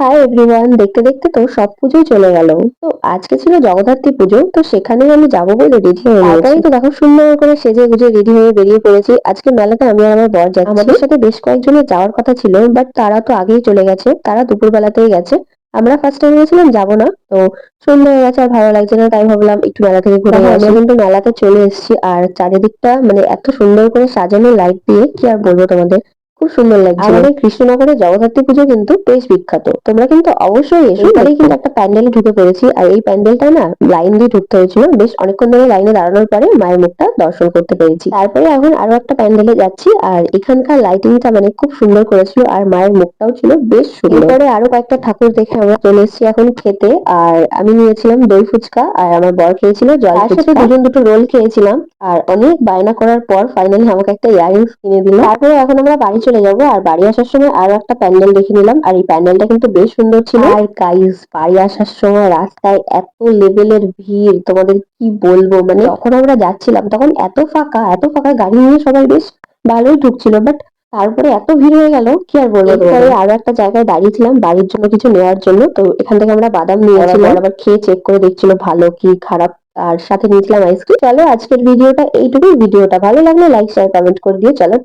Hi everyone, দেখতে দেখতে তো সব পুজোই চলে গেল। তো আজকে ছিল জগদ্ধাত্রী পুজো, তো সেখানেই আমি যাবো বলে রেডি হয়ে নিয়েছি। তারপরেই তো দেখো সুন্দর করে সেজে গুজে রেডি হয়ে বেরিয়ে পড়েছি। আজকে মেলাতে আমি আর আমার বর যাচ্ছি। আমাদের সাথে বেশ কয়েকজনের যাওয়ার কথা ছিল, বাট তারা তো আগেই চলে গেছে, তারা দুপুর বেলাতেই গেছে। আমরা ফার্স্টে ভেবেছিলাম যাবো না, তো সন্ধ্যা হয়ে গেছে আর ভালো লাগছে না, তাই ভাবলাম একটু মেলা থেকে ঘুরে আসি। আমরা কিন্তু মেলাতে চলে এসেছি, আর চারিদিকটা মানে এত সুন্দর করে সাজানো লাইট দিয়ে কি আর বলবো তোমাদের, খুব সুন্দর লাগছে। আমাদের কৃষ্ণনগরের জগদ্ধাত্রী পুজো কিন্তু বেশ বিখ্যাত, তোমরা কিন্তু অবশ্যই এসো। এবারেই কিন্তু একটা প্যান্ডেলে ঢুকে পড়েছি, আর এই প্যান্ডেলটা না লাইন দিয়ে ঢুকতে হয়েছিল, বেশ অনেকক্ষণ ধরে লাইনে দাঁড়ানোর পরে মায়ের মুখটা দর্শন করতে পেরেছি। তারপরে এখন আরো একটা প্যান্ডেলে যাচ্ছি, আর এখানকার লাইটিংটা মানে খুব সুন্দর করেছিল, আর মায়ের মুখটাও ছিল বেশ সুন্দর। এরপরে আরো কয়েকটা ঠাকুর দেখে আমরা চলে এসেছি এখন খেতে। আর আমি নিয়েছিলাম দই ফুচকা, আর আমার বর খেয়েছিল জল ফুচকা। তার সাথে দুজন দুটো রোল খেয়েছিলাম। আর অনেক বায়না করার পর ফাইনালি আমাকে একটা ইয়াররিংস কিনে দিল। তারপরে এখন আমরা বাড়ি চলে যাব, আর বাড়ি আসার সময় আরো একটা প্যান্ডেল দেখে নিলাম, আর এই প্যান্ডেলটা কিন্তু বেশ সুন্দর ছিল। আর গাইস, বাড়ি আসার সময় রাস্তায় এত লেভেলের ভিড়, তোমাদের কি বলবো, মানে যখন আমরা যাচ্ছিলাম তখন এত ফাঁকা গাড়ি নিয়ে সবাই বেশ ভালোই ঢুকছিল, বাট তারপরে এত ভিড় হয়ে গেল কি আর বলবো। এরপরে আরো একটা জায়গায় দাঁড়িয়েছিলাম বাড়ির জন্য কিছু নেওয়ার জন্য, তো এখান থেকে আমরা বাদাম নিয়েছিলাম। আবার খেয়ে চেক করে দেখছিল ভালো কি খারাপ, আর সাথে নিয়েছিলাম আইসক্রিম। চলো আজকের ভিডিওটা এইটুকুই। ভিডিওটা ভালো লাগলে লাইক শেয়ার কমেন্ট করে দিও। চলো।